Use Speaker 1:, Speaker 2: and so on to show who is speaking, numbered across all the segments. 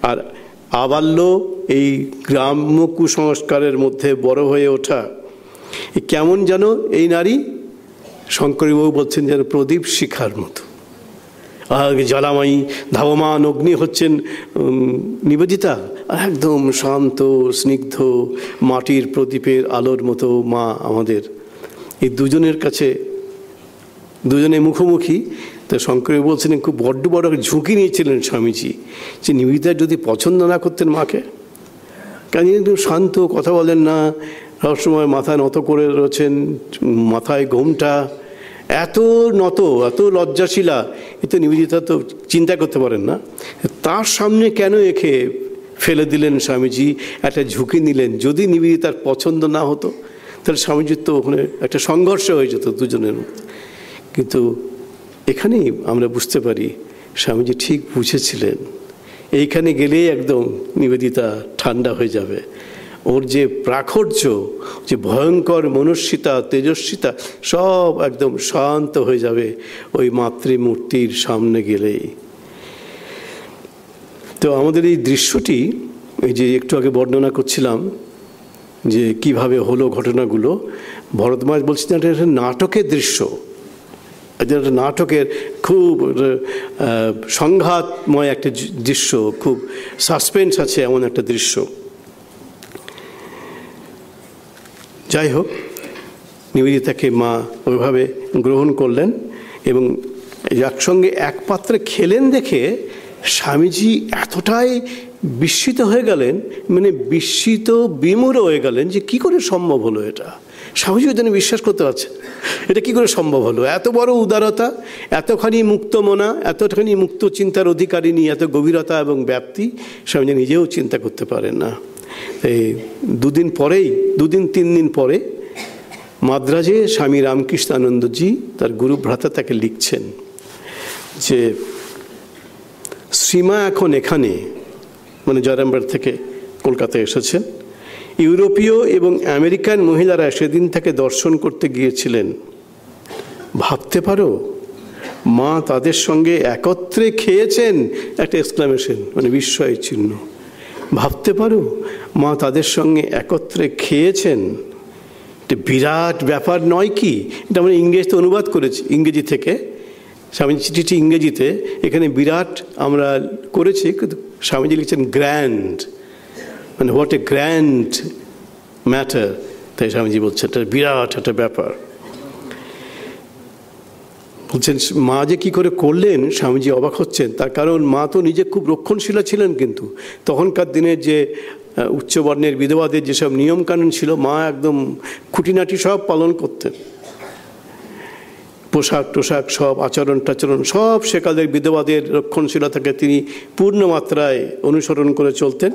Speaker 1: আর আবাল্য এই গ্রাম্য কুসংস্কারের মধ্যে বড় হয়ে ওঠা, কেমন যেন এই নারী, শঙ্করীবাবু বলছেন যেন প্রদীপ শিখার মতো। জ্বালাময়ী ধাবমান অগ্নি হচ্ছেন নিবেদিতা, একদম শান্ত স্নিগ্ধ মাটির প্রদীপের আলোর মতো মা আমাদের। এই দুজনের কাছে দুজনে মুখোমুখি। তো শঙ্করবাবু বলছিলেন খুব বড্ড বড় ঝুঁকি নিয়েছিলেন স্বামীজি, যে নিবেদিতা যদি পছন্দ না করতেন মাকে, কারণ একটু শান্ত, কথা বলেন না, সবসময় মাথা নত করে রয়েছেন, মাথায় ঘোমটা, এত নত, এত লজ্জাশীলা, এ তো নিবেদিতা তো চিন্তা করতে পারেন না। তার সামনে কেন একে ফেলে দিলেন স্বামীজি, একটা ঝুঁকি নিলেন? যদি নিবেদিতার পছন্দ না হতো তাহলে স্বামীজির তো ওখানে একটা সংঘর্ষ হয়ে যেত দুজনের মধ্যে। কিন্তু এখানেই আমরা বুঝতে পারি স্বামীজি ঠিক বুঝেছিলেন, এইখানে গেলেই একদম নিবেদিতা ঠান্ডা হয়ে যাবে। ওর যে প্রাখর্য, যে ভয়ঙ্কর মনস্বিতা, তেজস্বিতা, সব একদম শান্ত হয়ে যাবে ওই মাতৃমূর্তির সামনে গেলেই। তো আমাদের এই দৃশ্যটি, এই যে একটু আগে বর্ণনা করছিলাম যে কিভাবে হলো ঘটনাগুলো, ভরদ্বাজ বলছেন এটা একটা নাটকের দৃশ্য, এটা একটা নাটকের খুব সংঘাতময় একটা দৃশ্য, খুব সাসপেন্স আছে এমন একটা দৃশ্য। যাই হোক, নিবেদিতাকে মা ওইভাবে গ্রহণ করলেন এবং একসঙ্গে এক পাত্রে খেলেন দেখে স্বামীজি এতটাই বিস্মিত হয়ে গেলেন, মানে বিস্মিত বিমূঢ় হয়ে গেলেন যে কী করে সম্ভব হলো এটা। স্বামীজি যেন বিশ্বাস করতে পারছেন এটা কী করে সম্ভব হলো, এত বড় উদারতা, এতখানি মুক্ত মনা, এতখানি মুক্ত চিন্তার অধিকারিণী, এত গভীরতা এবং ব্যাপ্তি স্বামীজি নিজেও চিন্তা করতে পারেন না। এই দুদিন তিন দিন পরে মাদ্রাজে স্বামী রামকৃষ্ণানন্দজি তার গুরু ভ্রাতা তাকে লিখছেন যে শ্রীমা এখন এখানে, মানে জয়রামবাড়ি থেকে কলকাতায় এসেছেন। ইউরোপীয় এবং আমেরিকান মহিলারা সেদিন তাকে দর্শন করতে গিয়েছিলেন। ভাবতে পারো মা তাদের সঙ্গে একত্রে খেয়েছেন, একটা এক্সক্লামেশন, মানে বিস্ময়ের চিহ্ন। ভাবতে পারো মা তাদের সঙ্গে একত্রে খেয়েছেন, এটা বিরাট ব্যাপার নয় কি? এটা আমরা ইংরেজিতে অনুবাদ করেছি, ইংরেজি থেকে স্বামীজি চিঠিটি ইংরেজিতে, এখানে বিরাট আমরা করেছি, কিন্তু স্বামীজি লিখছেন গ্র্যান্ড, মানে হোয়াট এ গ্র্যান্ড ম্যাটার। তাই স্বামীজি বলছেন এটা বিরাট একটা ব্যাপার। বলছেন মা যে কী করে করলেন, স্বামীজি অবাক হচ্ছেন। তার কারণ মা তো নিজে খুব রক্ষণশীলা ছিলেন, কিন্তু তখনকার দিনের যে উচ্চবর্ণের বিধবাদের যেসব নিয়মকানুন ছিল, মা একদম খুঁটিনাটি সব পালন করতেন। পোশাক টোশাক সব, আচরণ টাচরণ সব সেকালের বিধবাদের রক্ষণশীলতাকে তিনি পূর্ণ মাত্রায় অনুসরণ করে চলতেন।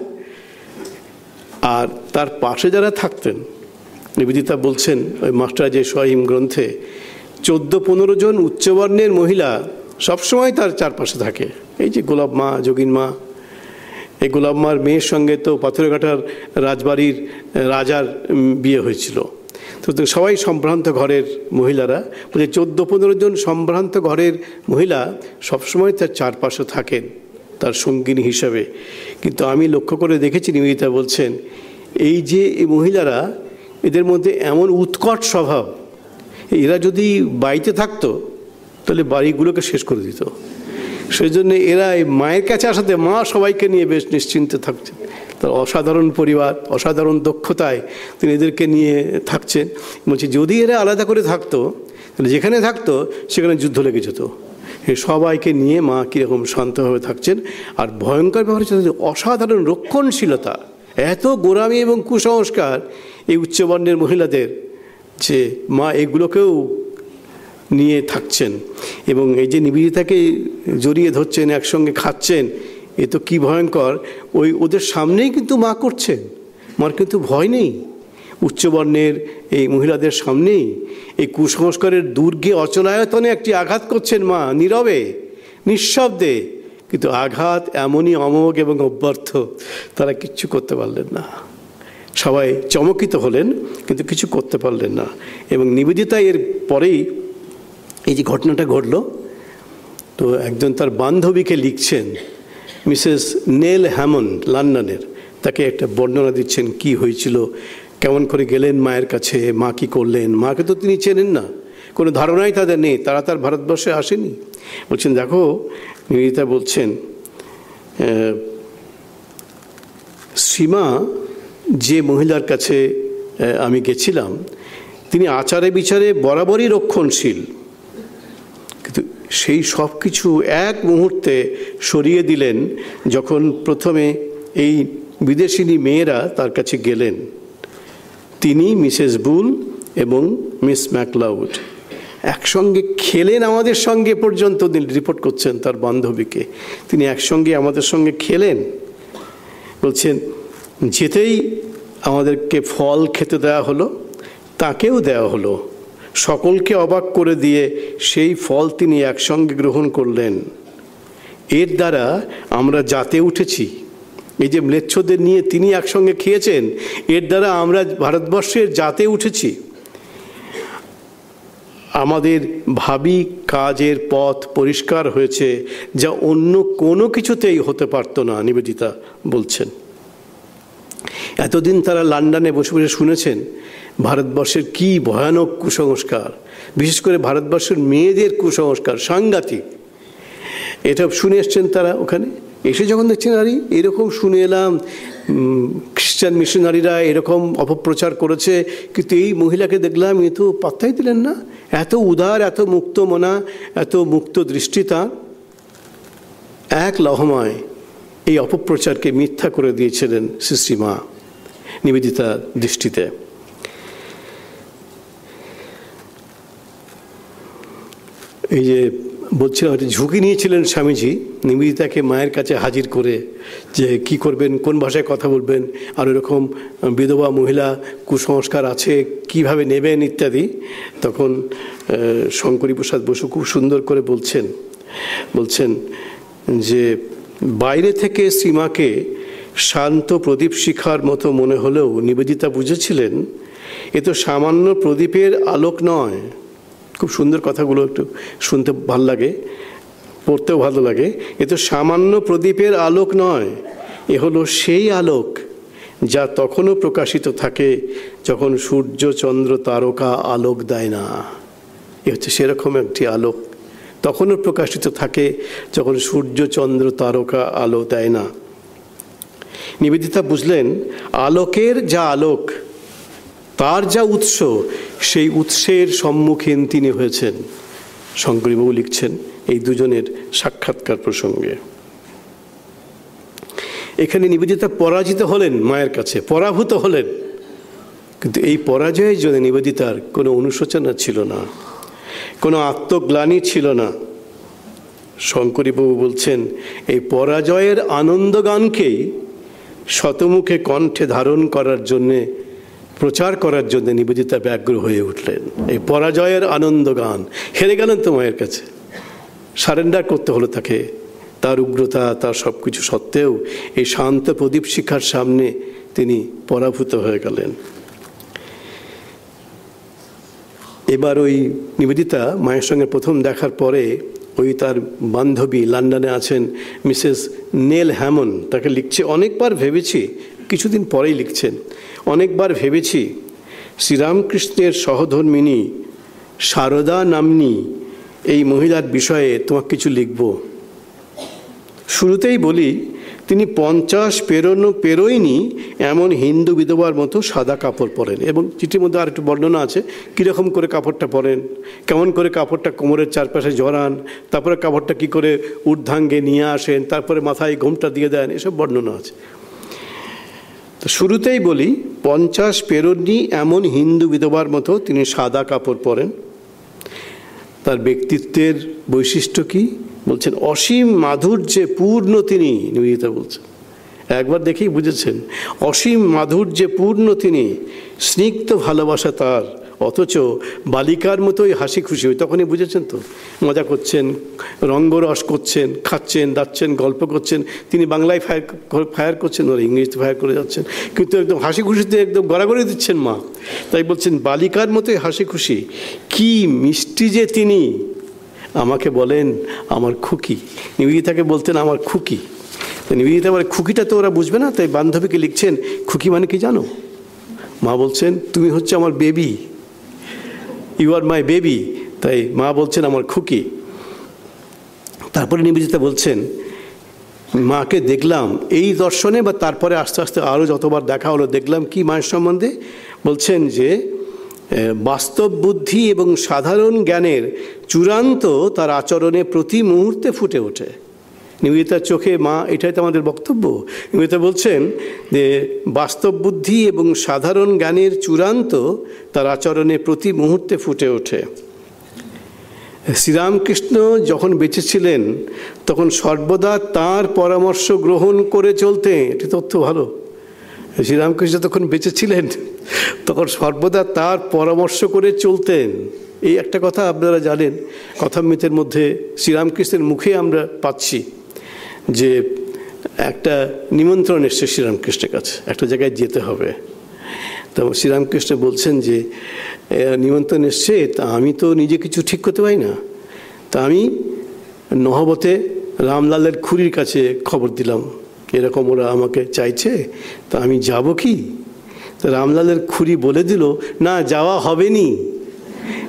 Speaker 1: আর তার পাশে যারা থাকতেন, নিবেদিতা বলছেন ওই মাস্টার যে সহিম গ্রন্থে 14-15 জন উচ্চবর্ণের মহিলা সবসময় তার চারপাশে থাকে। এই যে গোলাপ মা, যোগিন মা, এই গোলাপ মার মেয়ের সঙ্গে তো পাথরঘাটার রাজবাড়ির রাজার বিয়ে হয়েছিল। তো সবাই সম্ভ্রান্ত ঘরের মহিলারা, বলে 14-15 জন সম্ভ্রান্ত ঘরের মহিলা সবসময় তার চারপাশে থাকেন তার সঙ্গিনী হিসাবে। কিন্তু আমি লক্ষ্য করে দেখেছি, নিবেদিতা বলছেন, এই যে এই মহিলারা, এদের মধ্যে এমন উৎকট স্বভাব, এরা যদি বাড়িতে থাকতো তাহলে বাড়িগুলোকে শেষ করে দিত। সেই জন্য এরা এই মায়ের কাছে আসাতে মা সবাইকে নিয়ে বেশ নিশ্চিন্তে থাকছেন। তার অসাধারণ পরিবার, অসাধারণ দক্ষতায় তিনি এদেরকে নিয়ে থাকছেন। বলছি যদি এরা আলাদা করে থাকতো তাহলে যেখানে থাকতো সেখানে যুদ্ধ লেগে যেত। সবাইকে নিয়ে মা কীরকম শান্তভাবে থাকছেন। আর ভয়ঙ্কর ব্যাপার হচ্ছে অসাধারণ রক্ষণশীলতা, এত গোঁড়ামি এবং কুসংস্কার এই উচ্চবর্ণের মহিলাদের, যে মা এগুলোকেও নিয়ে থাকছেন। এবং এই যে নিবেদিতাকে জড়িয়ে ধরছেন, একসঙ্গে খাচ্ছেন, এ তো কী ভয়ঙ্কর। ওদের সামনেই কিন্তু মা করছেন, মার কিন্তু ভয় নেই। উচ্চবর্ণের এই মহিলাদের সামনেই এই কুসংস্কারের দুর্গে অচলায়তনে একটি আঘাত করছেন মা, নীরবে নিঃশব্দে। কিন্তু আঘাত এমনই অমোঘ এবং অব্যর্থ, তারা কিচ্ছু করতে পারলেন না। সবাই চমকিত হলেন কিন্তু কিছু করতে পারলেন না। এবং নিবেদিতা এর পরেই এই যে ঘটনাটা ঘটল, তো একজন তার বান্ধবীকে লিখছেন মিসেস নেল হ্যামন্ড লন্ডনের, তাকে একটা বর্ণনা দিচ্ছেন কি হয়েছিল, কেমন করে গেলেন মায়ের কাছে, মা কী করলেন। মাকে তো তিনি চেনেন না, কোনো ধারণাই তাদের নেই, তারা তার ভারতবর্ষে আসেনি। বলছেন দেখো, নিবেদিতা বলছেন সীমা যে মহিলার কাছে আমি গেছিলাম তিনি আচারে বিচারে বরাবরই রক্ষণশীল, কিন্তু সেই সব কিছু এক মুহূর্তে সরিয়ে দিলেন যখন প্রথমে এই বিদেশিনী মেয়েরা তার কাছে গেলেন। তিনি, মিসেস বুল এবং মিস ম্যাকলাউড একসঙ্গে খেলেন আমাদের সঙ্গে পর্যন্ত রিপোর্ট করছেন তার বান্ধবীকে, তিনি একসঙ্গে আমাদের সঙ্গে খেলেন। বলছেন যেতেই আমাদেরকে ফল খেতে দেওয়া হলো, তাকেও দেওয়া হলো, সকলকে অবাক করে দিয়ে সেই ফল তিনি একসঙ্গে গ্রহণ করলেন। এর দ্বারা আমরা জাতে উঠেছি। এই যে ম্লেচ্ছদের নিয়ে তিনি একসঙ্গে খেয়েছেন, এর দ্বারা আমরা ভারতবর্ষের জাতে উঠেছি। আমাদের ভাবি কাজের পথ পরিষ্কার হয়েছে, যা অন্য কোনো কিছুতেই হতে পারত না, নিবেদিতা বলছেন। এতদিন তারা লন্ডনে বসে বসে শুনেছেন ভারতবর্ষের কি ভয়ানক কুসংস্কার, বিশেষ করে ভারতবর্ষের মেয়েদের কুসংস্কার সাংঘাতিক, এটা শুনে এসছেন তারা। ওখানে এসে যখন দেখছেন আরে এরকম শুনে এলাম খ্রিস্টান মিশনারিরা এরকম অপপ্রচার করেছে, কিন্তু এই মহিলাকে দেখলাম এ তো পাত্তাই দিলেন না, এত উদার, এত মুক্ত মনা, এত মুক্ত দৃষ্টি তাঁর, এক লহমায় এই অপপ্রচারকে মিথ্যা করে দিয়েছিলেন শ্রীমা নিবেদিতার দৃষ্টিতে। এই যে বলছিলাম, ঝুঁকি নিয়েছিলেন স্বামীজি নিবেদিতাকে মায়ের কাছে হাজির করে, যে কি করবেন, কোন ভাষায় কথা বলবেন, আর এরকম বিধবা মহিলা কুসংস্কার আছে কিভাবে নেবেন ইত্যাদি। তখন শঙ্করী প্রসাদ বসু খুব সুন্দর করে বলছেন যে বাইরে থেকে সীমাকে শান্ত প্রদীপ শিখার মতো মনে হলেও নিবেদিতা বুঝেছিলেন এ তো সামান্য প্রদীপের আলোক নয়। খুব সুন্দর কথাগুলো, একটু শুনতে ভাল লাগে, পড়তেও ভালো লাগে। এ তো সামান্য প্রদীপের আলোক নয়, এ হলো সেই আলোক যা তখনও প্রকাশিত থাকে যখন সূর্য চন্দ্র তারকা আলোক দেয় না। এ হচ্ছে সেরকম একটি আলোক, তখনও প্রকাশিত থাকে যখন সূর্য চন্দ্র তারকা আলো দেয় না। নিবেদিতা বুঝলেন আলোকের যা আলোক, তার যা উৎস, সেই উৎসের সম্মুখীন তিনি হয়েছেন। শঙ্করীবাবু লিখছেন এই দুজনের সাক্ষাৎকার প্রসঙ্গে। এখানে নিবেদিতা পরাজিত হলেন, মায়ের কাছে পরাভূত হলেন, কিন্তু এই পরাজয়ের জন্য নিবেদিতার কোনো অনুশোচনা ছিল না, কোনো আত্মগ্লানি ছিল না। শঙ্করীবাবু বলছেন এই পরাজয়ের আনন্দগানকেই শতমুখে কণ্ঠে ধারণ করার জন্যে, প্রচার করার জন্য নিবেদিতা ব্যগ্র হয়ে উঠলেন। এই পরাজয়ের আনন্দগান, হেরে গেলেন তো মায়ের কাছে, সারেন্ডার করতে হলো তাকে, তার উগ্রতা, তার সব কিছু সত্ত্বেও এই শান্ত প্রদীপ শিখার সামনে তিনি পরাভূত হয়ে গেলেন। এবার ওই নিবেদিতা মায়ের সঙ্গে প্রথম দেখার পরে ওই তার বান্ধবী লন্ডনে আছেন মিসেস নেল হ্যামন্ড, তাকে লিখছে অনেকবার ভেবেছি, কিছুদিন পরেই লিখছেন, অনেকবার ভেবেছি শ্রীরামকৃষ্ণের সহধর্মিণী সারদা নাম্নী এই মহিলার বিষয়ে তোমাকে কিছু লিখব। শুরুতেই বলি তিনি 50 পেরোয়নি এমন হিন্দু বিধবার মতো সাদা কাপড় পরেন, এবং চিঠির মধ্যে আর একটু বর্ণনা আছে কীরকম করে কাপড়টা পরেন, কেমন করে কাপড়টা কোমরের চারপাশে জড়ান, তারপরে কাপড়টা কি করে ঊর্ধ্বাঙ্গে নিয়ে আসেন, তারপরে মাথায় ঘোমটা দিয়ে দেন, এসব বর্ণনা আছে। তো শুরুতেই বলি 50 পেরোয়নি এমন হিন্দু বিধবার মতো তিনি সাদা কাপড় পরেন। তার ব্যক্তিত্বের বৈশিষ্ট্য কি বলছেন, অসীম মাধুর্যে পূর্ণ তিনি। নিবেদিতা বলছেন একবার দেখেই বুঝেছেন, অসীম মাধুর্যে পূর্ণ তিনি, স্নিগ্ধ ভালোবাসা তার, অথচ বালিকার মতোই হাসি খুশি। তখনই বুঝেছেন তো, মজা করছেন, রঙ্গরস করছেন, খাচ্ছেন দাচ্ছেন, গল্প করছেন। তিনি বাংলায় ফায়ার করছেন, ওরা ইংরেজিতে ফায়ার করে যাচ্ছেন, কিন্তু একদম হাসি খুশিতে একদম গড়াগড়ি দিচ্ছেন মা। তাই বলছেন বালিকার মতোই হাসি খুশি, কি মিষ্টি যে তিনি, আমাকে বলেন আমার খুকি। নিবেদিতাকে বলতেন আমার খুকি। নিবেদিতা বলে খুকিটা তো ওরা বুঝবে না, তাই বান্ধবীকে লিখছেন খুকি মানে কি জানো? মা বলছেন তুমি হচ্ছে আমার baby, you are my baby. তাই মা বলছেন আমার খুকি। তারপরে নিবেদিতা বলছেন মাকে দেখলাম এই দর্শনে, বা তারপরে আস্তে আস্তে আরও যতবার দেখা হলো দেখলাম কি মায়ের সম্বন্ধে, বলছেন যে বাস্তব বুদ্ধি এবং সাধারণ জ্ঞানের চূড়ান্ত তার আচরণে প্রতি মুহূর্তে ফুটে ওঠে। নিবেদিতার চোখে মা, এটাই তো আমাদের বক্তব্য। নিবেদিতা বলছেন যে বাস্তব বুদ্ধি এবং সাধারণ জ্ঞানের চূড়ান্ত তার আচরণে প্রতি মুহূর্তে ফুটে ওঠে। শ্রীরামকৃষ্ণ যখন বেঁচে ছিলেন তখন সর্বদা তাঁর পরামর্শ গ্রহণ করে চলতেন। এটি তথ্য ভালো। শ্রীরামকৃষ্ণ তখন বেঁচে ছিলেন তখন সর্বদা তার পরামর্শ করে চলতেন। এই একটা কথা আপনারা জানেন, কথামৃতের মধ্যে শ্রীরামকৃষ্ণের মুখে আমরা পাচ্ছি যে একটা নিমন্ত্রণ এসছে শ্রীরামকৃষ্ণের কাছে, একটা জায়গায় যেতে হবে। তো শ্রীরামকৃষ্ণ বলছেন যে নিমন্ত্রণ এসছে, তা আমি তো নিজে কিছু ঠিক করতে পারি না, তা আমি নহবতে রামলালের খুড়ির কাছে খবর দিলাম এরকম ওরা আমাকে চাইছে, তা আমি যাব কি? তো রামলালের খুড়ি বলে দিল না যাওয়া হবে নি।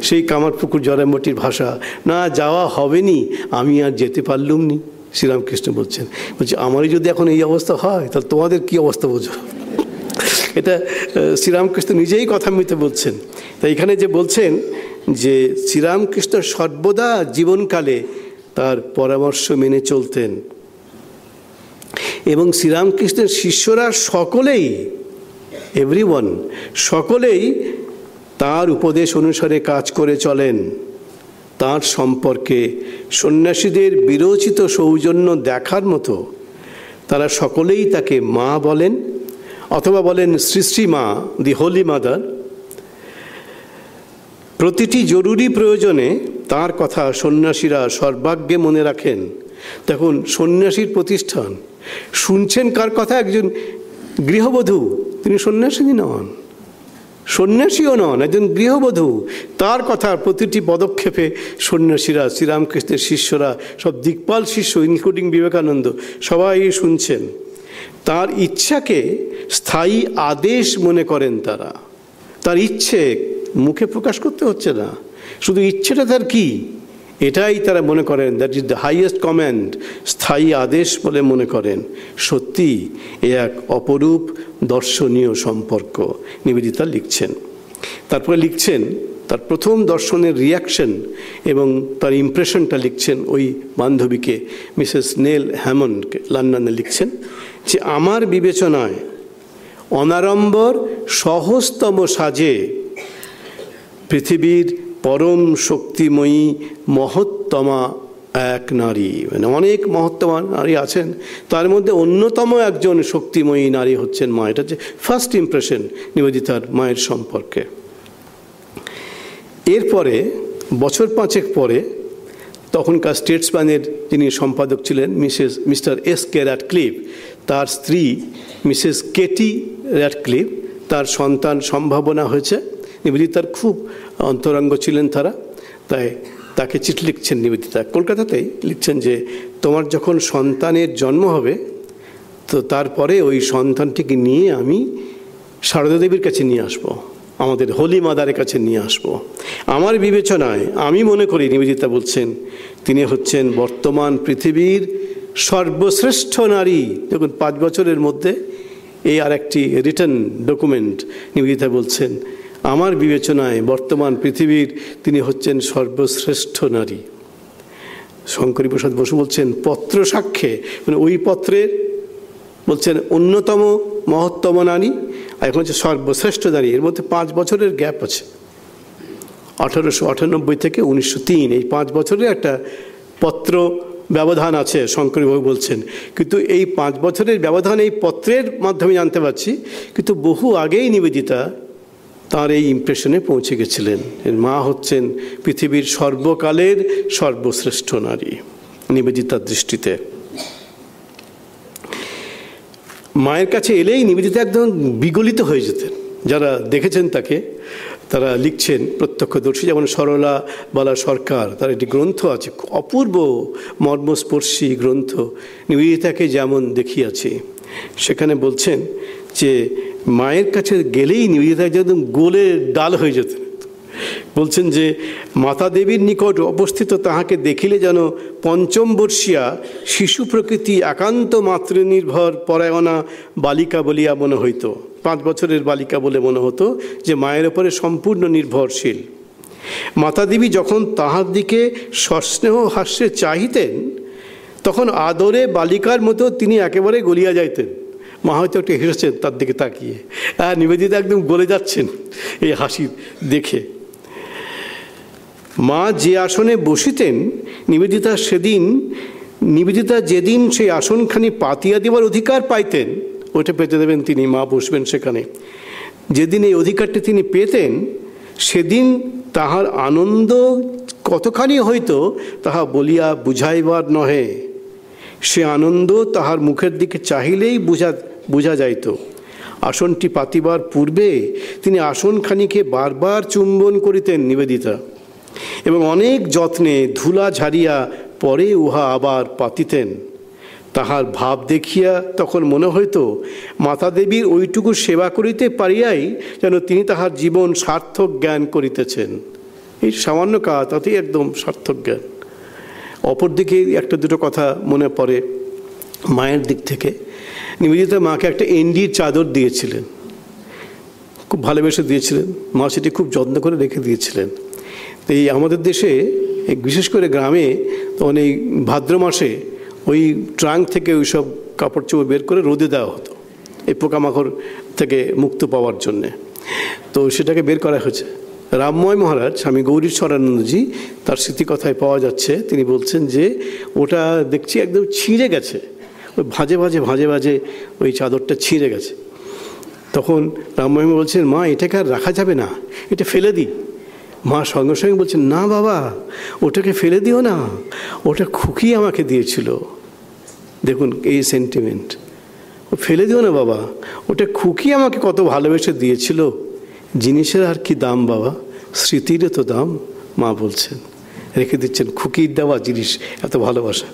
Speaker 1: সেই কামারপুকুর জরামটির ভাষা, না যাওয়া হবে নি, আমি আর যেতে পারলুম নি। শ্রীরামকৃষ্ণ বলছেন, বলছে আমারই যদি এখন এই অবস্থা হয় তাহলে তোমাদের কি অবস্থা বোঝো। এটা শ্রীরামকৃষ্ণ নিজেই কথামৃতে বলছেন। তাই এখানে যে বলছেন যে শ্রীরামকৃষ্ণ সর্বদা জীবনকালে তার পরামর্শ মেনে চলতেন, এবং শ্রীরামকৃষ্ণের শিষ্যরা সকলেই, এভরিওয়ান, সকলেই তার উপদেশ অনুসারে কাজ করে চলেন। তার সম্পর্কে সন্ন্যাসীদের বিরচিত সৌজন্য দেখার মতো তারা সকলেই তাকে মা বলেন, অথবা বলেন শ্রী শ্রী মা, দি হোলি মাদার। প্রতিটি জরুরি প্রয়োজনে তার কথা সন্ন্যাসীরা সর্বাগ্যে মনে রাখেন। দেখুন, সন্ন্যাসীর প্রতিষ্ঠান, শুনছেন কার কথা? একজন গৃহবধূ, তিনি সন্ন্যাসিনী নন, সন্ন্যাসীও নন, একজন গৃহবধূ। তার কথা প্রতিটি পদক্ষেপে সন্ন্যাসীরা, শ্রীরামকৃষ্ণের শিষ্যরা, সব দিকপাল শিষ্য ইনক্লুডিং বিবেকানন্দ, সবাই শুনছেন। তার ইচ্ছাকে স্থায়ী আদেশ মনে করেন তারা। তার ইচ্ছে মুখে প্রকাশ করতে হচ্ছে না, শুধু ইচ্ছেটা তার কি, এটাই তারা মনে করেন that is the highest command, স্থায়ী আদেশ বলে মনে করেন। সত্যি এ এক অপরূপ দর্শনীয় সম্পর্ক, নিবেদিতা লিখছেন। তারপরে লিখছেন তার প্রথম দর্শনের রিয়াকশন এবং তার ইমপ্রেশনটা লিখছেন ওই বান্ধবীকে, মিসেস নেল হ্যামন্ডকে, লন্ডনে লিখছেন যে আমার বিবেচনায় অনাড়ম্বর সহজতম সাজে পৃথিবীর পরম শক্তিময়ী মহত্তমা এক নারী, মানে অনেক মহত্তমা নারী আছেন, তার মধ্যে অন্যতম একজন শক্তিময়ী নারী হচ্ছেন মা। এটা হচ্ছে ফার্স্ট ইমপ্রেশন নিবেদিতার মায়ের সম্পর্কে। এরপরে বছর 5 পরে তখনকার স্টেটসম্যানের যিনি সম্পাদক ছিলেন মিস্টার এস.কে. র্যাডক্লিফ, তার স্ত্রী মিসেস কেটি র্যাডক্লিফ, তার সন্তান সম্ভাবনা হয়েছে। নিবেদিতার খুব অন্তরঙ্গ ছিলেন তারা, তাই তাকে চিঠি লিখছেন নিবেদিতা কলকাতাতেই, লিখছেন যে তোমার যখন সন্তানের জন্ম হবে তো তারপরে ওই সন্তানটিকে নিয়ে আমি সারদা দেবীর কাছে নিয়ে আসবো, আমাদের হোলি মাদারের কাছে নিয়ে আসবো। আমার বিবেচনায় আমি মনে করি, নিবেদিতা বলছেন, তিনি হচ্ছেন বর্তমান পৃথিবীর সর্বশ্রেষ্ঠ নারী। দেখুন 5 বছরের মধ্যে এই আর একটি রিটেন ডকুমেন্ট, নিবেদিতা বলছেন আমার বিবেচনায় বর্তমান পৃথিবীর তিনি হচ্ছেন সর্বশ্রেষ্ঠ নারী। শঙ্করী প্রসাদ বসু বলছেন পত্র সাক্ষ্যে, মানে ওই পত্রের বলছেন অন্যতম মহত্তম নারী, আর এখন হচ্ছে সর্বশ্রেষ্ঠ নারী। এর মধ্যে 5 বছরের গ্যাপ আছে, 1898 থেকে 1903, এই 5 বছরের একটা পত্র ব্যবধান আছে, শঙ্করীবাবু বলছেন। কিন্তু এই 5 বছরের ব্যবধান এই পত্রের মাধ্যমে জানতে পারছি, কিন্তু বহু আগেই নিবেদিতা তার এই ইমপ্রেশনে পৌঁছে গেছিলেন। এর মা হচ্ছেন পৃথিবীর সর্বকালের সর্বশ্রেষ্ঠ নারী নিবেদিতার দৃষ্টিতে। মায়ের কাছে এলেই নিবেদিতা একদম বিগলিত হয়ে যেতেন। যারা দেখেছেন তাকে তারা লিখছেন প্রত্যক্ষদর্শী, যেমন সরলা বালা সরকার, তার একটি গ্রন্থ আছে, অপূর্ব মর্মস্পর্শী গ্রন্থ নিবেদিতাকে যেমন দেখিয়াছে। সেখানে বলছেন যে মায়ের কাছে গেলেই নিবেদিতা একদম গোলে ডাল হয়ে যেত। বলছেন যে মাতা দেবীর নিকট অবস্থিত তাহাকে দেখিলে যেন পঞ্চম বর্ষীয়া শিশু প্রকৃতি একান্ত মাতৃনির্ভর পরায়ণা বালিকা বলিয়া মনে হইত। 5 বছরের বালিকা বলে মনে হতো, যে মায়ের ওপরে সম্পূর্ণ নির্ভরশীল। মাতা দেবী যখন তাহার দিকে সস্নেহ হাস্যে চাহিতেন, তখন আদরে বালিকার মতো তিনি একেবারে গলিয়া যাইতেন। মা হয়তো একটু হেসেছেন তার দিকে তাকিয়ে, আর নিবেদিতা একদম গলে যাচ্ছেন এই হাসি দেখে। মা যে আসনে বসিতেন, নিবেদিতা যেদিন সেই আসনখানি পাতিয়া দেওয়ার অধিকার পাইতেন, ওটা পেতে দেবেন তিনি, মা বসবেন সেখানে। যেদিন এই অধিকারটি তিনি পেতেন, সেদিন তাহার আনন্দ কতখানি হইতো তাহা বলিয়া বুঝাইবার নহে। সে আনন্দ তাহার মুখের দিকে চাহিলেই বোঝা যাইত। আসনটি পাতিবার পূর্বে তিনি আসনখানিকে বারবার চুম্বন করিতেন নিবেদিতা, এবং অনেক যত্নে ধুলা ঝাড়িয়া পরে উহা আবার পাতিতেন। তাহার ভাব দেখিয়া তখন মনে হইত মাতা দেবীর ওইটুকু সেবা করিতে পারিয়াই যেন তিনি তাহার জীবন সার্থক জ্ঞান করিতেছেন। এই সামান্য কাজ, তাতেই একদম সার্থক জ্ঞান। অপরদিকে একটা দুটো কথা মনে পড়ে মায়ের দিক থেকে। নিবেদিতা মাকে একটা এন্ডির চাদর দিয়েছিলেন, খুব ভালোবেসে দিয়েছিলেন। মা সেটি খুব যত্ন করে রেখে দিয়েছিলেন। তো এই আমাদের দেশে, বিশেষ করে গ্রামে, তখন এই ভাদ্র মাসে ওই ট্রাঙ্ক থেকে ওই সব কাপড় চোপড় বের করে রোদে দেওয়া হতো, এই পোকামাকড় থেকে মুক্ত পাওয়ার জন্যে। তো সেটাকে বের করা হয়েছে। রামময় মহারাজ, স্বামী গৌরীশ্বরানন্দজি, তার স্মৃতিকথায় পাওয়া যাচ্ছে, তিনি বলছেন যে ওটা দেখছি একদম ছিঁড়ে গেছে, ওই ভাজে ভাজে ওই চাদরটা ছিঁড়ে গেছে। তখন রামময় বলছেন, মা এটাকে আর রাখা যাবে না, এটা ফেলে দিই। মা সঙ্গে সঙ্গে বলছেন, না বাবা, ওটাকে ফেলে দিও না, ওটা খুকি আমাকে দিয়েছিল। দেখুন এই সেন্টিমেন্ট, ও ফেলে দিও না বাবা, ওটা খুকি আমাকে কত ভালোবেসে দিয়েছিল। জিনিসের আর কি দাম বাবা, স্মৃতিরও তো দাম। মা বলছেন, রেখে দিচ্ছেন খুকির দেওয়া জিনিস, এত ভালোবাসা।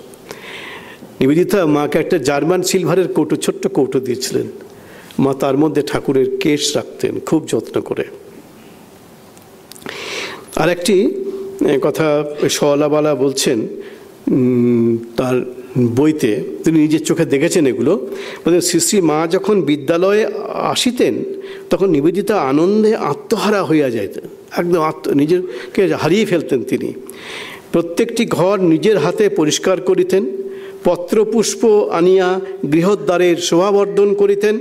Speaker 1: নিবেদিতা মাকে একটা জার্মান সিলভারের কৌটো, ছোট্ট কৌটো দিয়েছিলেন। মা তার মধ্যে ঠাকুরের কেশ রাখতেন খুব যত্ন করে। আর একটি কথা সওয়ালাবালা বলছেন তার বইতে, তিনি নিজের চোখে দেখেছেন এগুলো। শ্রী শ্রী মা যখন বিদ্যালয়ে আসিতেন, তখন নিবেদিতা আনন্দে আত্মহারা হইয়া যাইতেন, একদম নিজেকে হারিয়ে ফেলতেন তিনি। প্রত্যেকটি ঘর নিজের হাতে পরিষ্কার করিতেন, পত্রপুষ্প আনিয়া গৃহদ্বারের শোভাবর্ধন করিতেন,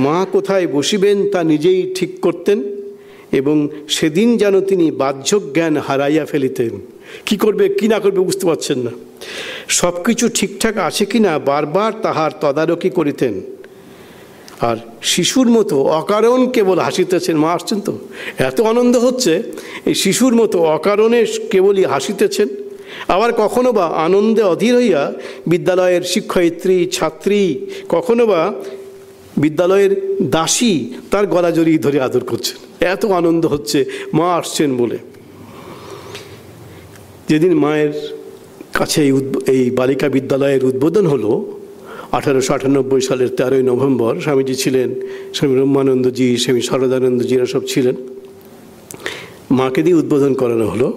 Speaker 1: মা কোথায় বসিবেন তা নিজেই ঠিক করতেন, এবং সেদিন যেন তিনি বাহ্যজ্ঞান হারাইয়া ফেলিতেন। কি করবে কি না করবে বুঝতে পারছেন না, সব কিছু ঠিকঠাক আছে কি না বারবার তাহার তদারকি করিতেন। আর শিশুর মতো অকারণ কেবল হাসিতেছেন। মা আসছেন তো, এত আনন্দ হচ্ছে, এই শিশুর মতো অকারণে কেবলই হাসিতেছেন। আবার কখনো বা আনন্দে অধীর হইয়া বিদ্যালয়ের শিক্ষয়িত্রী, ছাত্রী, কখনো বা বিদ্যালয়ের দাসী তার গলা জড়িয়ে ধরে আদর করছেন। এত আনন্দ হচ্ছে মা আসছেন বলে। যেদিন মায়ের কাছে এই বালিকা বিদ্যালয়ের উদ্বোধন হলো 1898 সালের 13ই নভেম্বর, স্বামীজি ছিলেন, স্বামী ব্রহ্মানন্দজি, স্বামী শারদানন্দজি, এরা সব ছিলেন। মাকে দিয়ে উদ্বোধন করানো হলো।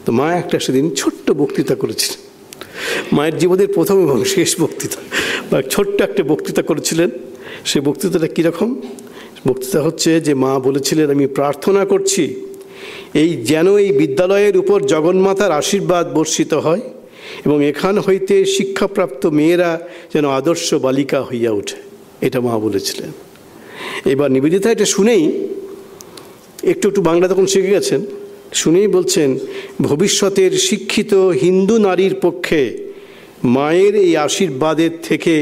Speaker 1: তো মা একটা সেদিন ছোট্ট বক্তৃতা করেছিলেন, মায়ের জীবনের প্রথম এবং শেষ বক্তৃতা, বা ছোট্ট একটা বক্তৃতা করেছিলেন। সে বক্তৃতাটা কীরকম? বক্তৃতা হচ্ছে যে মা বলেছিলেন, আমি প্রার্থনা করছি যেন এই বিদ্যালয়ের উপর জগন্মাতার আশীর্বাদ বর্ষিত হয়, এবং এখান হইতে শিক্ষাপ্রাপ্ত মেয়েরা যেন আদর্শ বালিকা হইয়া ওঠে। এটা মা বলেছিলেন। এবার নিবেদিতা এটা শুনেই একটু বাংলা তখন শিখে গেছেন, শুনেই বলছেন, ভবিষ্যতের শিক্ষিত হিন্দু নারীর পক্ষে মায়ের এই আশীর্বাদের থেকে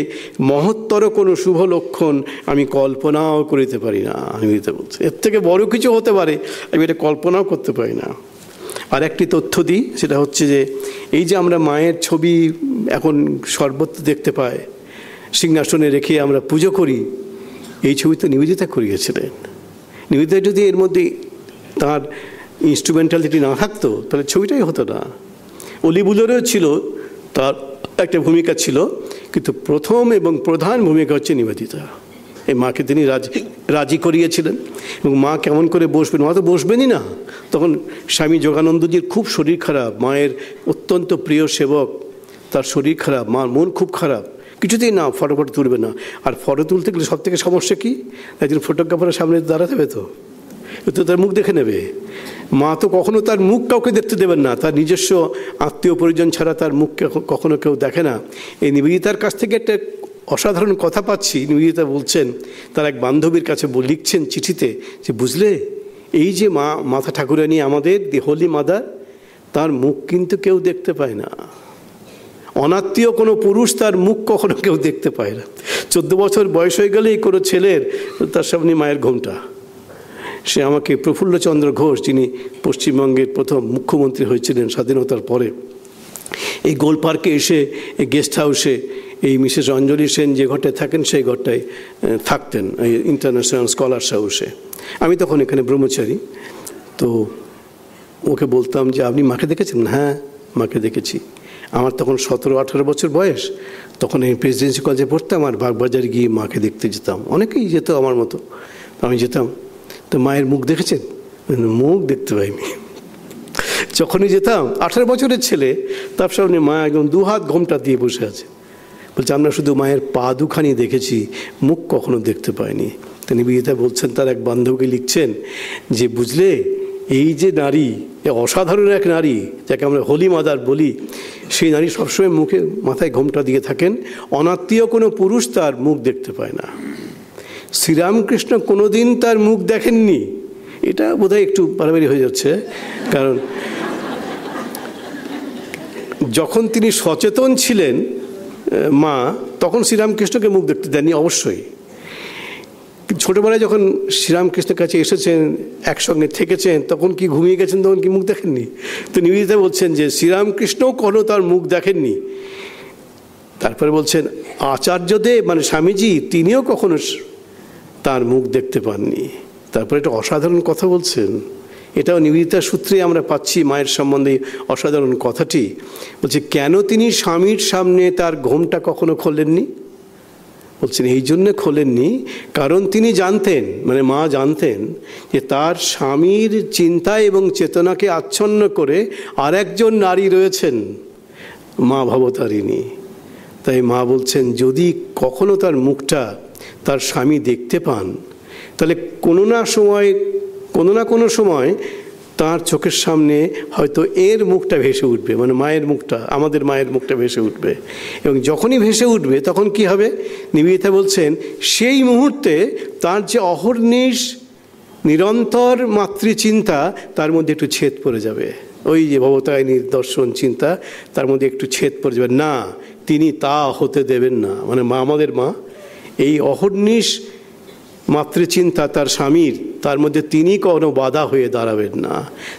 Speaker 1: মহত্তর কোনো শুভ লক্ষণ আমি কল্পনাও করিতে পারি না। নিবেদিতা বলছে, এর থেকে বড় কিছু হতে পারে, আমি এটা কল্পনাও করতে পারি না। আর একটি তথ্য দিই, সেটা হচ্ছে যে এই যে আমরা মায়ের ছবি এখন সর্বত্র দেখতে পাই, সিংহাসনে রেখে আমরা পুজো করি, এই ছবি তো নিবেদিতা করিয়েছিলেন। নিবেদিতা যদি এর মধ্যে তার ইনস্ট্রুমেন্টালিটি না থাকতো তাহলে ছবিটাই হতো না। অলি বুলোরেও ছিল, তার একটা ভূমিকা ছিল, কিন্তু প্রথম এবং প্রধান ভূমিকা হচ্ছে নিবেদিতা। এই মাকে তিনি রাজি করিয়েছিলেন। এবং মা কেমন করে বসবেন, মা তো বসবেনই না। তখন স্বামী যোগানন্দজির খুব শরীর খারাপ, মায়ের অত্যন্ত প্রিয় সেবক, তার শরীর খারাপ, মার মন খুব খারাপ, কিছুতেই না ফটো তুলবে না। আর ফটো তুলতে গেলে সব থেকে সমস্যা কি, একজন ফটোগ্রাফারের সামনে দাঁড়াতে হবে, তো তার মুখ দেখে নেবে। মা তো কখনো তার মুখ কাউকে দেখতে দেবেন না, তার নিজস্ব আত্মীয় পরিজন ছাড়া তার মুখ কখনো কেউ দেখে না। এই নিবেদিতার কাছ থেকে একটা অসাধারণ কথা পাচ্ছি। নিবেদিতা বলছেন, তার এক বান্ধবীর কাছে লিখছেন চিঠিতে যে, বুঝলে এই যে মা মাতা ঠাকুরানী আমাদের, দি হোলি মাদার, তার মুখ কিন্তু কেউ দেখতে পায় না। অনাত্মীয় কোনো পুরুষ তার মুখ কখনো কেউ দেখতে পায় না। 14 বছর বয়স হয়ে গেলেই কোনো ছেলের তার সামনে মায়ের ঘোমটা। সে আমাকে প্রফুল্লচন্দ্র ঘোষ, যিনি পশ্চিমবঙ্গের প্রথম মুখ্যমন্ত্রী হয়েছিলেন স্বাধীনতার পরে, এই গোল পার্কে এসে এই গেস্ট হাউসে এই মিসেস অঞ্জলি সেন যে ঘরটায় থাকেন সেই ঘরটায় থাকতেন, এই ইন্টারন্যাশনাল স্কলার্স হাউসে। আমি তখন এখানে ব্রহ্মচারী। তো ওকে বলতাম যে, আপনি মাকে দেখেছেন? হ্যাঁ, মাকে দেখেছি। আমার তখন 17-18 বছর বয়স। তখন এই প্রেসিডেন্সি কলেজে পড়তাম, আর বাগবাজারে গিয়ে মাকে দেখতে যেতাম। অনেকেই যেত আমার মতো, আমি যেতাম। তো মায়ের মুখ দেখেছেন? মুখ দেখতে পাইনি। যখনই যেতাম, 18 বছরের ছেলে, তার সামনে মা একদম 2 হাত ঘোমটা দিয়ে বসে আছে। বলছে, আমরা শুধু মায়ের পা দুখানি দেখেছি, মুখ কখনো দেখতে পাইনি। তো নিবেদিতা বলছেন, তার এক বান্ধবীকে লিখছেন যে, বুঝলে এই যে নারী, অসাধারণ এক নারী যাকে আমরা হোলি মাদার বলি, সেই নারী সবসময় মুখে মাথায় ঘোমটা দিয়ে থাকেন। অনাত্মীয় কোনো পুরুষ তার মুখ দেখতে পায় না। শ্রীরামকৃষ্ণ কোনোদিন তার মুখ দেখেননি। এটা বোধহয় একটু বাড়াবাড়ি হয়ে যাচ্ছে, কারণ যখন তিনি সচেতন ছিলেন মা, তখন শ্রীরামকৃষ্ণকে মুখ দেখতে দেননি অবশ্যই। ছোটোবেলায় যখন শ্রীরামকৃষ্ণের কাছে এসেছেন, একসঙ্গে থেকেছেন, তখন কি ঘুমিয়ে গেছেন, তখন কি মুখ দেখেননি? তো নিবেদিতা বলছেন যে শ্রীরামকৃষ্ণও কোনো তার মুখ দেখেননি। তারপরে বলছেন আচার্যদেব মানে স্বামীজি, তিনিও কখনো তার মুখ দেখতে পাননি। তারপরে একটা অসাধারণ কথা বলছেন, এটাও নিবেদিতার সূত্রে আমরা পাচ্ছি মায়ের সম্বন্ধে অসাধারণ কথাটি। বলছে, কেন তিনি স্বামীর সামনে তার ঘোমটা কখনো খোলেননি? বলছেন এই জন্যে খোলেননি, কারণ তিনি জানতেন, মানে মা জানতেন, যে তার স্বামীর চিন্তা এবং চেতনাকে আচ্ছন্ন করে আর একজন নারী রয়েছেন, মা ভবতারিণী। তাই মা বলছেন, যদি কখনো তার মুখটা তার স্বামী দেখতে পান, তাহলে কোনো না কোনো সময় তার চোখের সামনে হয়তো এর মুখটা ভেসে উঠবে, মানে মায়ের মুখটা, আমাদের মায়ের মুখটা ভেসে উঠবে। এবং যখনই ভেসে উঠবে তখন কি হবে? নিবেদিতা বলছেন, সেই মুহূর্তে তার যে অহর্নিশ নিরন্তর মাতৃচিন্তা, তার মধ্যে একটু ছেদ পড়ে যাবে। ওই যে ভবতারিণীর দর্শন চিন্তা, তার মধ্যে একটু ছেদ পড়ে যাবে। না, তিনি তা হতে দেবেন না। মানে মা, আমাদের মা, এই অহর্নিশ মাতৃচিন্তা তার স্বামীর, তার মধ্যে তিনি কখনো বাধা হয়ে দাঁড়াবেন না।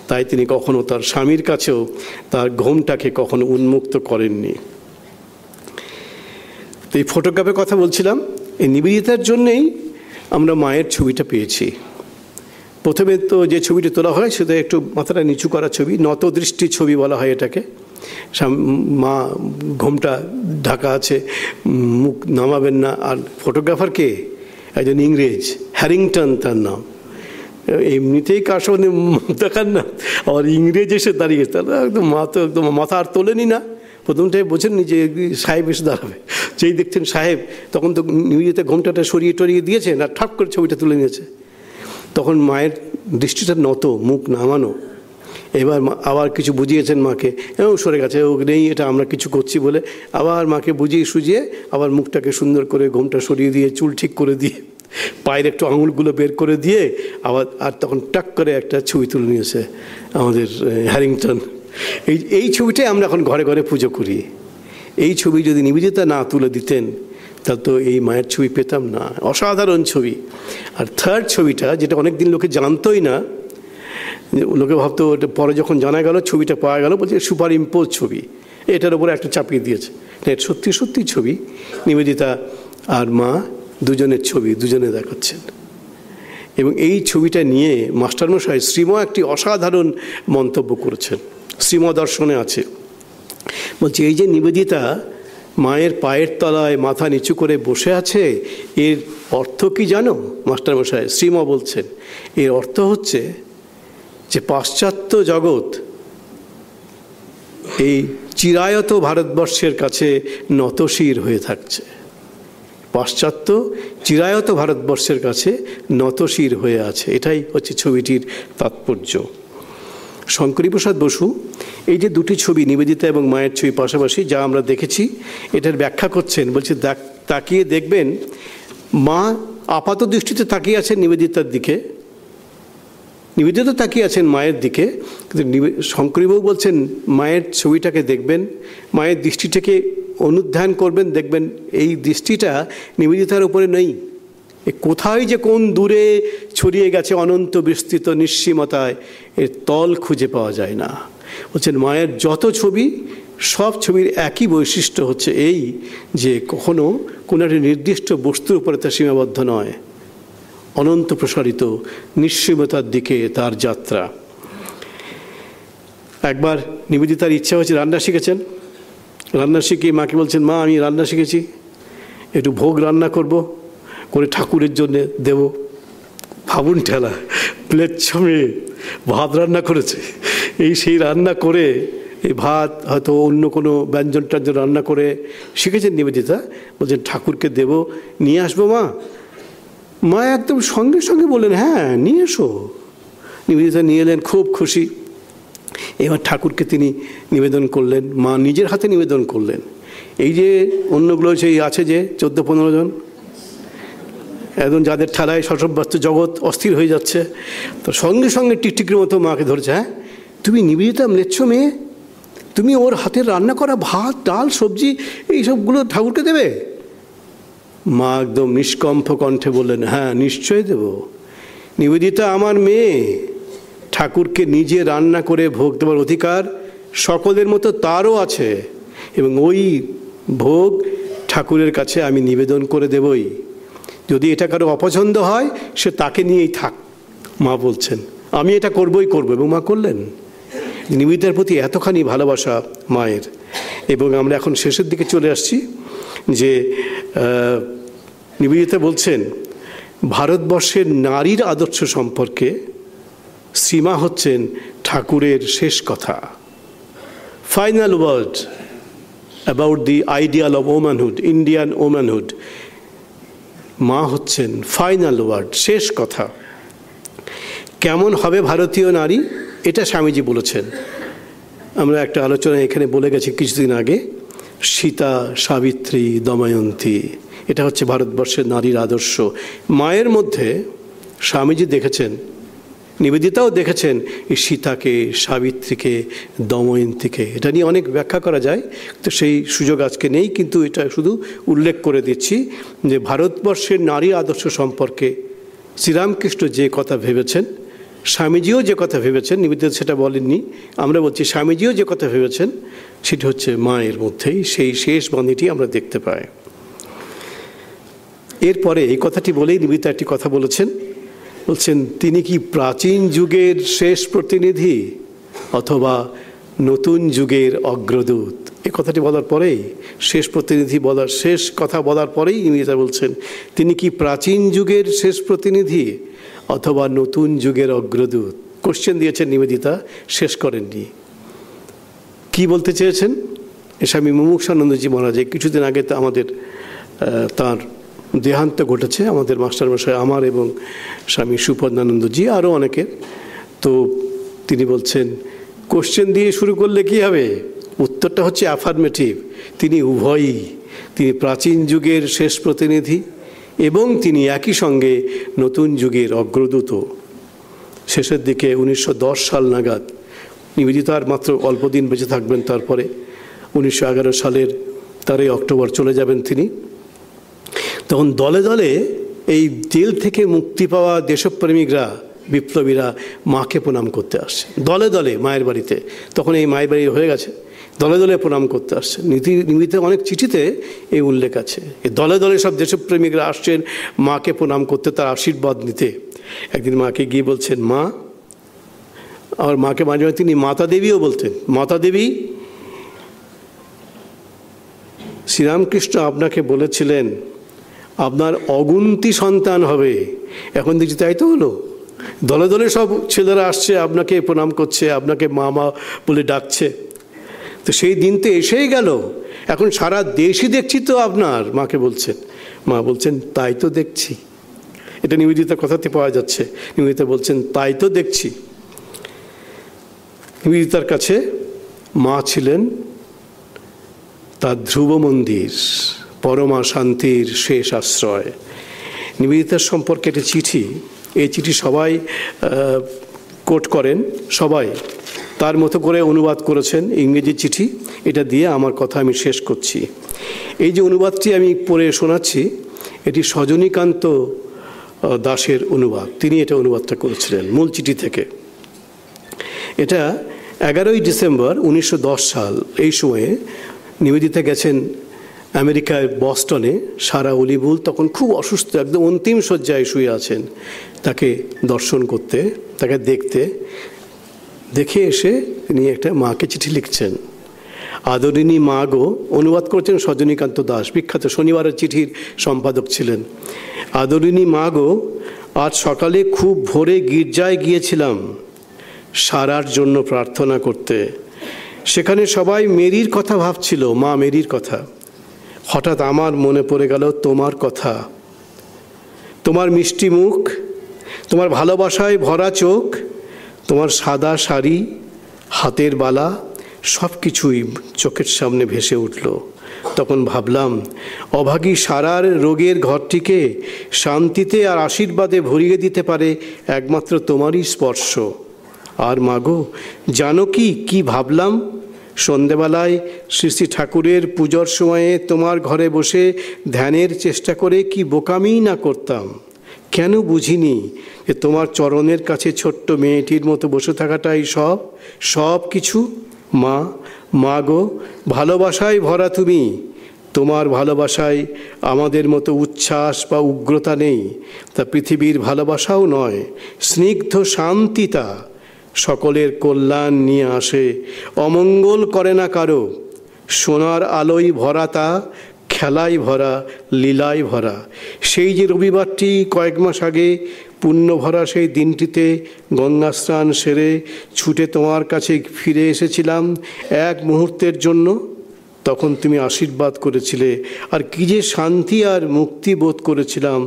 Speaker 1: তাই তিনি কখনো তার স্বামীর কাছেও তার ঘোমটাকে কখনো উন্মুক্ত করেননি। তো এই ফটোগ্রাফের কথা বলছিলাম, এই নিবেদিতার জন্যেই আমরা মায়ের ছবিটা পেয়েছি। প্রথমে তো যে ছবিটি তোলা হয় সেটা একটু মাথাটা নিচু করা ছবি, নত দৃষ্টি ছবি বলা হয় এটাকে। মা ঘোমটা ঢাকা আছে, মুখ নামাবেন না। আর ফটোগ্রাফার কে? একজন ইংরেজ, হ্যারিংটন তার নাম। এমনিতেই কার সঙ্গে মুখ দেখান না, আর ইংরেজ এসে দাঁড়িয়ে, তাহলে একদম মাথা আর তোলেনি না। প্রথমটাই বোঝেননি যে সাহেব এসে দাঁড়াবে। যেই দেখছেন সাহেব, তখন তো নিবেদিতা ঘোমটাটা সরিয়ে টরিয়ে দিয়েছেন আর ঠাপ করে ছবিটা তুলে নিয়েছে। তখন মায়ের দৃষ্টিটা নত, মুখ নামানো। এবার আবার কিছু বুঝিয়েছেন মাকে, সরে গেছে, ও নেই, এটা আমরা কিছু করছি বলে আবার মাকে বুঝিয়ে সুঝিয়ে আবার মুখটাকে সুন্দর করে ঘোমটা সরিয়ে দিয়ে, চুল ঠিক করে দিয়ে, পায়ের একটু আঙুলগুলো বের করে দিয়ে আবার, আর তখন টাক করে একটা ছবি তুলে নিয়েছে আমাদের হ্যারিংটন। এই ছবিটাই আমরা এখন ঘরে ঘরে পুজো করি। এই ছবি যদি নিবেদিতা না তুলে দিতেন, তাহলে তো এই মায়ের ছবি পেতাম না। অসাধারণ ছবি। আর থার্ড ছবিটা, যেটা অনেকদিন লোকে জানতোই না, লোকে ভাবতো, এটা পরে যখন জানা গেল, ছবিটা পাওয়া গেল, বলছে সুপার ইম্পোজ ছবি, এটার উপরে একটা চাপিয়ে দিয়েছে। এটা সত্যি সত্যি ছবি, নিবেদিতা আর মা দুজনের ছবি, দুজনে দেখাচ্ছেন। এবং এই ছবিটা নিয়ে মাস্টারমশাই শ্রীম একটি অসাধারণ মন্তব্য করেছেন, শ্রীম দর্শনে আছে। বলছি এই যে নিবেদিতা মায়ের পায়ের তলায় মাথা নিচু করে বসে আছে, এর অর্থ কি জানো মাস্টারমশাই? শ্রীম বলছেন এর অর্থ হচ্ছে যে পাশ্চাত্য জগৎ এই চিরায়ত ভারতবর্ষের কাছে নতশির হয়ে থাকছে। পাশ্চাত্য চিরায়ত ভারতবর্ষের কাছে নতশির হয়ে আছে, এটাই হচ্ছে ছবিটির তাৎপর্য। শঙ্করীপ্রসাদ বসু এই যে দুটি ছবি, নিবেদিতা এবং মায়ের ছবি পাশাপাশি যা আমরা দেখেছি, এটার ব্যাখ্যা করছেন। বলছে তাকিয়ে দেখবেন মা আপাত দৃষ্টিতে তাকিয়ে আছেন নিবেদিতার দিকে, নিবেদিতা তাকিয়ে আছেন মায়ের দিকে, কিন্তু শঙ্করীবাবু বলছেন মায়ের ছবিটাকে দেখবেন, মায়ের দৃষ্টিটাকে অনুধ্যান করবেন, দেখবেন এই দৃষ্টিটা নিবেদিতার উপরে নেই, কোথায় যে কোন দূরে ছড়িয়ে গেছে অনন্ত বিস্তৃত নিঃসীমতায়, এর তল খুঁজে পাওয়া যায় না। বলছেন মায়ের যত ছবি, সব ছবির একই বৈশিষ্ট্য হচ্ছে এই যে কখনো কোনো একটি নির্দিষ্ট বস্তুর উপরে তা সীমাবদ্ধ নয়, অনন্ত প্রসারিত নিঃসীমতার দিকে তার যাত্রা। একবার নিবেদিতার ইচ্ছা হচ্ছে, রান্না শিখেছেন, রান্না শিখে মাকে বলছেন মা আমি রান্না শিখেছি, একটু ভোগ রান্না করে ঠাকুরের জন্যে দেব। ভাবুন ঠেলা, প্লেট ছমে ভাত রান্না করেছে, এই সেই রান্না করে এই ভাত হয়তো অন্য কোনো ব্যঞ্জন ট্যাঞ্জন রান্না করে শিখেছেন নিবেদিতা, বলছেন ঠাকুরকে দেব, নিয়ে আসবো মা? মা একদম সঙ্গে সঙ্গে বললেন হ্যাঁ নিয়ে এসো। নিবেদিতা নিয়ে এলেন, খুব খুশি। এবার ঠাকুরকে তিনি নিবেদন করলেন, মা নিজের হাতে নিবেদন করলেন। এই যে অন্যগুলো সেই আছে যে 14-15 জন, একদম যাদের ঠেলায় শশব্যস্ত জগৎ অস্থির হয়ে যাচ্ছে, তো সঙ্গে সঙ্গে টিকটিকির মতো মাকে ধরেছে, হ্যাঁ তুমি নিবেদিতা নেচ্ছ মেয়ে, তুমি ওর হাতের রান্না করা ভাত ডাল সবজি এইসবগুলো ঠাকুরকে দেবে? মা একদম নিষ্কম্প কণ্ঠে বললেন হ্যাঁ নিশ্চয়ই দেব। নিবেদিতা আমার মেয়ে, ঠাকুরকে নিজে রান্না করে ভোগ দেওয়ার অধিকার সকলের মতো তারও আছে, এবং ওই ভোগ ঠাকুরের কাছে আমি নিবেদন করে দেবই। যদি এটা কারো অপছন্দ হয় সে তাকে নিয়েই থাক, মা বলছেন আমি এটা করবই করব, এবং মা করলেন। নিবেদিতার প্রতি এতখানি ভালোবাসা মায়ের। এবং আমরা এখন শেষের দিকে চলে আসছি, যে নিবেদিতা বলছেন ভারতবর্ষের নারীর আদর্শ সম্পর্কে শ্রীমা হচ্ছেন ঠাকুরের শেষ কথা, final word about the ideal of womanhood, Indian womanhood. মা হচ্ছেন ফাইনাল ওয়ার্ড, শেষ কথা। কেমন হবে ভারতীয় নারী, এটা স্বামীজি বলেছেন। আমরা একটা আলোচনা এখানে বলে গেছি কিছুদিন আগে, সীতা, সাবিত্রী, দময়ন্তী, এটা হচ্ছে ভারতবর্ষের নারীর আদর্শ। মায়ের মধ্যে স্বামীজি দেখেছেন, নিবেদিতাও দেখেছেন এই সীতাকে, সাবিত্রীকে, দময়ন্তীকে। এটা নিয়ে অনেক ব্যাখ্যা করা যায়, তো সেই সুযোগ আজকে নেই, কিন্তু এটা শুধু উল্লেখ করে দিচ্ছি যে ভারতবর্ষের নারী আদর্শ সম্পর্কে শ্রীরামকৃষ্ণ যে কথা ভেবেছেন, স্বামীজিও যে কথা ভেবেছেন, নিবেদিতা সেটা বলেননি, আমরা বলছি স্বামীজিও যে কথা ভেবেছেন, সেটা হচ্ছে মায়ের মধ্যেই সেই শেষ বাণীটি আমরা দেখতে পাই। এরপরে এই কথাটি বলেই নিবেদিতা একটি কথা বলেছেন, বলছেন তিনি কি প্রাচীন যুগের শেষ প্রতিনিধি অথবা নতুন যুগের অগ্রদূত? এই কথাটি বলার পরেই, শেষ প্রতিনিধি বলার, শেষ কথা বলার পরেই নিবেদিতা বলছেন তিনি কি প্রাচীন যুগের শেষ প্রতিনিধি অথবা নতুন যুগের অগ্রদূত। কোশ্চেন দিয়েছেন নিবেদিতা, শেষ করেননি। কি বলতে চেয়েছেন? স্বামী মুমুক্ষানন্দজি মহারাজ কিছুদিন আগে আমাদের তার দেহান্ত ঘটেছে, আমাদের মাস্টারমশাই আমার এবং স্বামী সুপর্ণানন্দজি আরও অনেকের। তো তিনি বলছেন কোশ্চেন দিয়ে শুরু করলে কি হবে, উত্তরটা হচ্ছে অ্যাফার্মেটিভ। তিনি উভয়ই, তিনি প্রাচীন যুগের শেষ প্রতিনিধি এবং তিনি একই সঙ্গে নতুন যুগের অগ্রদূত। শেষের দিকে 1910 সাল নাগাদ নিবেদিতা আর মাত্র অল্প দিন বেঁচে থাকবেন, তারপরে 1911 সালের 13 অক্টোবর চলে যাবেন তিনি। তখন দলে দলে এই জেল থেকে মুক্তি পাওয়া দেশপ্রেমিকরা, বিপ্লবীরা মাকে প্রণাম করতে আসছে, দলে দলে মায়ের বাড়িতে। তখন এই মায়ের বাড়ি হয়ে গেছে, দলে দলে প্রণাম করতে আসছে। নিবেদিতা অনেক চিঠিতে এই উল্লেখ আছে, এই দলে দলে সব দেশপ্রেমিকরা আসছেন মাকে প্রণাম করতে, তার আশীর্বাদ নিতে। একদিন মাকে গিয়ে বলছেন, মা, আমার মাকে মাঝে মাঝে তিনি মাতা দেবীও বলতেন, মাতা দেবী, শ্রীরামকৃষ্ণ আপনাকে বলেছিলেন আপনার অগুন্তি সন্তান হবে, এখন দেখছি তাই তো হলো। দলে দলে সব ছেলেরা আসছে, আপনাকে প্রণাম করছে, আপনাকে মা মা বলে ডাকছে। তো সেই দিন তো এসেই গেল, এখন সারা দেশই দেখছি তো আপনার, মাকে বলছেন। মা বলছেন, তাই তো দেখছি। এটা নিবেদিতার কথাতে পাওয়া যাচ্ছে। নিবেদিতা বলছেন, তাই তো দেখছি। নিবেদিতার কাছে মা ছিলেন তার ধ্রুব মন্দির, পরমা শান্তির শেষ আশ্রয়। নিবেদিতার সম্পর্কে একটা চিঠি, এই চিঠি সবাই কোট করেন, সবাই তার মতো করে অনুবাদ করেছেন, ইংরেজি চিঠি। এটা দিয়ে আমার কথা আমি শেষ করছি। এই যে অনুবাদটি আমি পড়ে শোনাচ্ছি, এটি সজনীকান্ত দাশের অনুবাদ। তিনি এটা অনুবাদটা করেছিলেন মূল চিঠি থেকে। এটা 11ই ডিসেম্বর 1910 সাল। এই সময়ে নিবেদিতা গেছেন আমেরিকার বস্টনে। সারা অলিবুল তখন খুব অসুস্থ, একদম অন্তিম শয্যায় শুয়ে আছেন। তাকে দর্শন করতে, তাকে দেখতে, দেখে এসে তিনি একটা মাকে চিঠি লিখছেন। আদরিণী মা গো, অনুবাদ করছেন সজনীকান্ত দাশ, বিখ্যাত শনিবারের চিঠির সম্পাদক ছিলেন। আদরিণী মা গো, আজ সকালে খুব ভোরে গির্জায় গিয়েছিলাম সারার জন্য প্রার্থনা করতে। সেখানে সবাই মেরির কথা ভাবছিল, মা মেরির কথা। হঠাৎ আমার মনে পড়ে গেল তোমার কথা, তোমার মিষ্টি মুখ, তোমার ভালোবাসায় ভরা চোখ, তোমার সাদা শাড়ি, হাতের বালা, সব কিছুই চোখের সামনে ভেসে উঠল। তখন ভাবলাম, অভাগী সারার রোগের ঘরটিকে শান্তিতে আর আশীর্বাদে ভরিয়ে দিতে পারে একমাত্র তোমারই স্পর্শ। আর মাগো, জানো কি ভাবলাম? সন্ধেবেলায় শ্রী শ্রী ঠাকুরের পুজোর সময়ে তোমার ঘরে বসে ধ্যানের চেষ্টা করে কি বোকামি না করতাম। কেন বুঝিনি যে তোমার চরণের কাছে ছোট্ট মেয়েটির মতো বসে থাকাটাই সব কিছু। মা গো, ভালোবাসায় ভরা তুমি। তোমার ভালোবাসায় আমাদের মতো উচ্ছ্বাস বা উগ্রতা নেই, তা পৃথিবীর ভালোবাসাও নয়। স্নিগ্ধ শান্তি তা, সকলের কল্যাণ নিয়ে আসে, অমঙ্গল করে না কারো। সোনার আলোয় ভরা তা, খেলায় ভরা, লীলায় ভরা। সেই যে রবিবারটি কয়েক মাস আগে পুণ্য ভরা সেই দিনটিতে গঙ্গা স্নান সেরে ছুটে তোমার কাছে ফিরে এসেছিলাম এক মুহূর্তের জন্য, তখন তুমি আশীর্বাদ করেছিলে। আর কি যে শান্তি আর মুক্তি বোধ করেছিলাম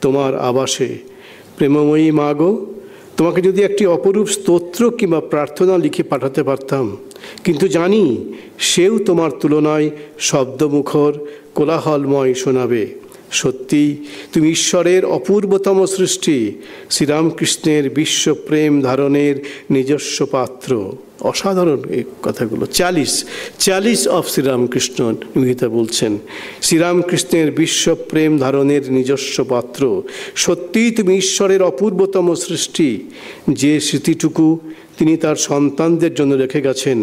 Speaker 1: তোমার আবাসে। প্রেমময়ী মা গো, তোমাকে যদি একটি অপরূপ স্তোত্র কিংবা প্রার্থনা লিখে পাঠাতে পারতাম, কিন্তু জানি সেও তোমার তুলনায় শব্দমুখর, কোলাহলময় শোনাবে। সত্যি তুমি ঈশ্বরের অপূর্বতম সৃষ্টি, শ্রীরামকৃষ্ণের বিশ্বপ্রেম ধারণের নিজস্ব পাত্র। অসাধারণ এই কথাগুলো। 40 অফ শ্রীরামকৃষ্ণ, নিবেদিতা বলছেন শ্রীরামকৃষ্ণের বিশ্বপ্রেম ধারণের নিজস্ব পাত্র। সত্যিই তুমি ঈশ্বরের অপূর্বতম সৃষ্টি। যে স্মৃতিটুকু তিনি তার সন্তানদের জন্য রেখে গেছেন,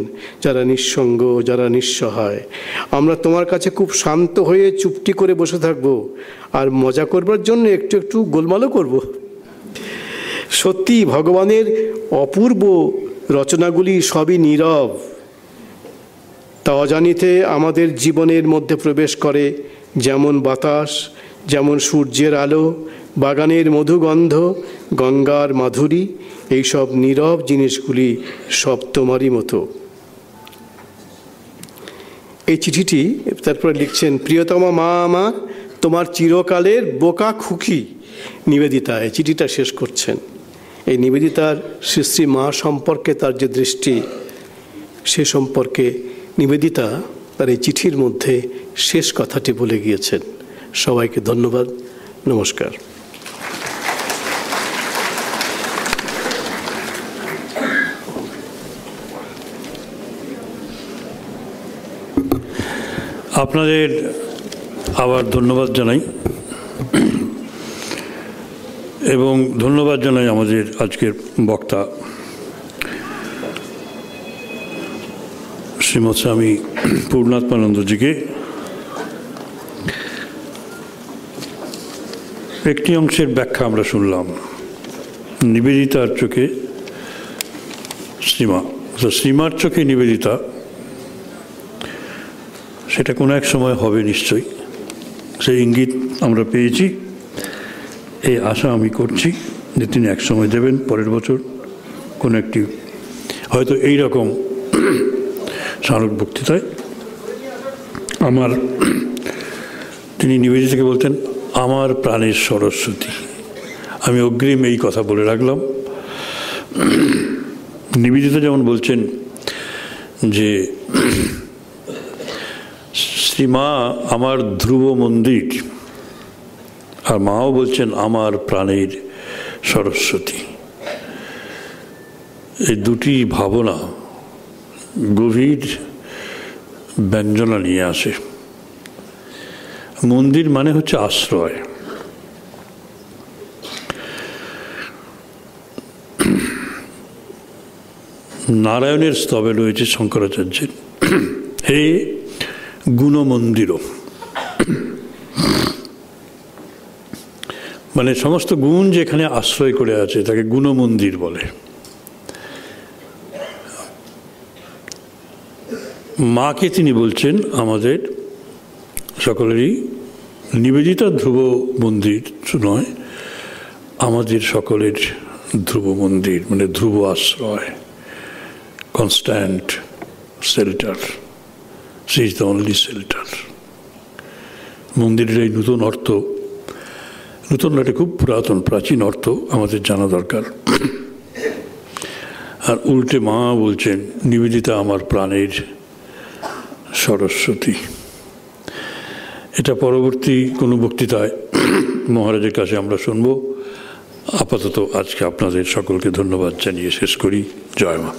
Speaker 1: যারা নিঃসঙ্গ, যারা নিঃসহায়। আমরা তোমার কাছে খুব শান্ত হয়ে চুপটি করে বসে থাকব, আর মজা করবার জন্য একটু গোলমালও করব। সত্যি ভগবানের অপূর্ব রচনাগুলি সবই নীরব, তা অজানিতে আমাদের জীবনের মধ্যে প্রবেশ করে। যেমন বাতাস, যেমন সূর্যের আলো, বাগানের মধুগন্ধ, গঙ্গার মাধুরী, এইসব নীরব জিনিসগুলি সব তোমারই মতো। এই চিঠিটি তারপরে লিখছেন, প্রিয়তমা মা আমার, তোমার চিরকালের বোকা খুকি নিবেদিতা। এই চিঠিটা শেষ করছেন। এই নিবেদিতার শ্রী শ্রী মা সম্পর্কে তার যে দৃষ্টি, সে সম্পর্কে নিবেদিতা তার এই চিঠির মধ্যে শেষ কথাটি বলে গিয়েছেন। সবাইকে ধন্যবাদ, নমস্কার।
Speaker 2: আপনাদের আবার ধন্যবাদ জানাই, এবং ধন্যবাদ জানাই আমাদের আজকের বক্তা শ্রীমৎ স্বামী পূর্ণাত্মানন্দজিকে। একটি অংশের ব্যাখ্যা আমরা শুনলাম। নিবেদিতার চোখে শ্রীমা, তো শ্রীমার চোখে নিবেদিতা, সেটা কোনো এক সময় হবে নিশ্চয়ই। সেই ইঙ্গিত আমরা পেয়েছি, এই আশা আমি করছি যে তিনি এক সময় দেবেন, পরের বছর কোনো একটি হয়তো এই রকম স্মারক বক্তৃতায়। তিনি নিবেদিতাকে বলতেন আমার প্রাণের সরস্বতী। আমি অগ্রিম এই কথা বলে রাখলাম। নিবেদিতা যেমন বলছেন যে শ্রীমা আমার ধ্রুব মন্দির, আর মাও বলছেন আমার প্রাণের সরস্বতী। এই দুটি ভাবনা গভীর ব্যঞ্জনা নিয়ে আসে। মন্দির মানে হচ্ছে আশ্রয়। নারায়ণের স্তবে রয়েছে শঙ্করাচার্যের, হে গুণমন্দির, মানে সমস্ত গুণ যেখানে আশ্রয় করে আছে তাকে গুণমন্দির বলে। মাকে তিনি বলছেন আমাদের সকলেরই নিবেদিতা ধ্রুব মন্দির নয়, আমাদের সকলের ধ্রুব মন্দির, মানে ধ্রুব আশ্রয়, constant shelter. She is the only shelter. মন্দিরের এই নতুন অর্থ, নতুন একটা খুব পুরাতন প্রাচীন অর্থ আমাদের জানা দরকার। আর উল্টে মা বলছেন নিবেদিতা আমার প্রাণের সরস্বতী। এটা পরবর্তী কোনো বক্তৃতায় মহারাজের কাছে আমরা শুনব। আপাতত আজকে আপনাদের সকলকে ধন্যবাদ জানিয়ে শেষ করি। জয় মা।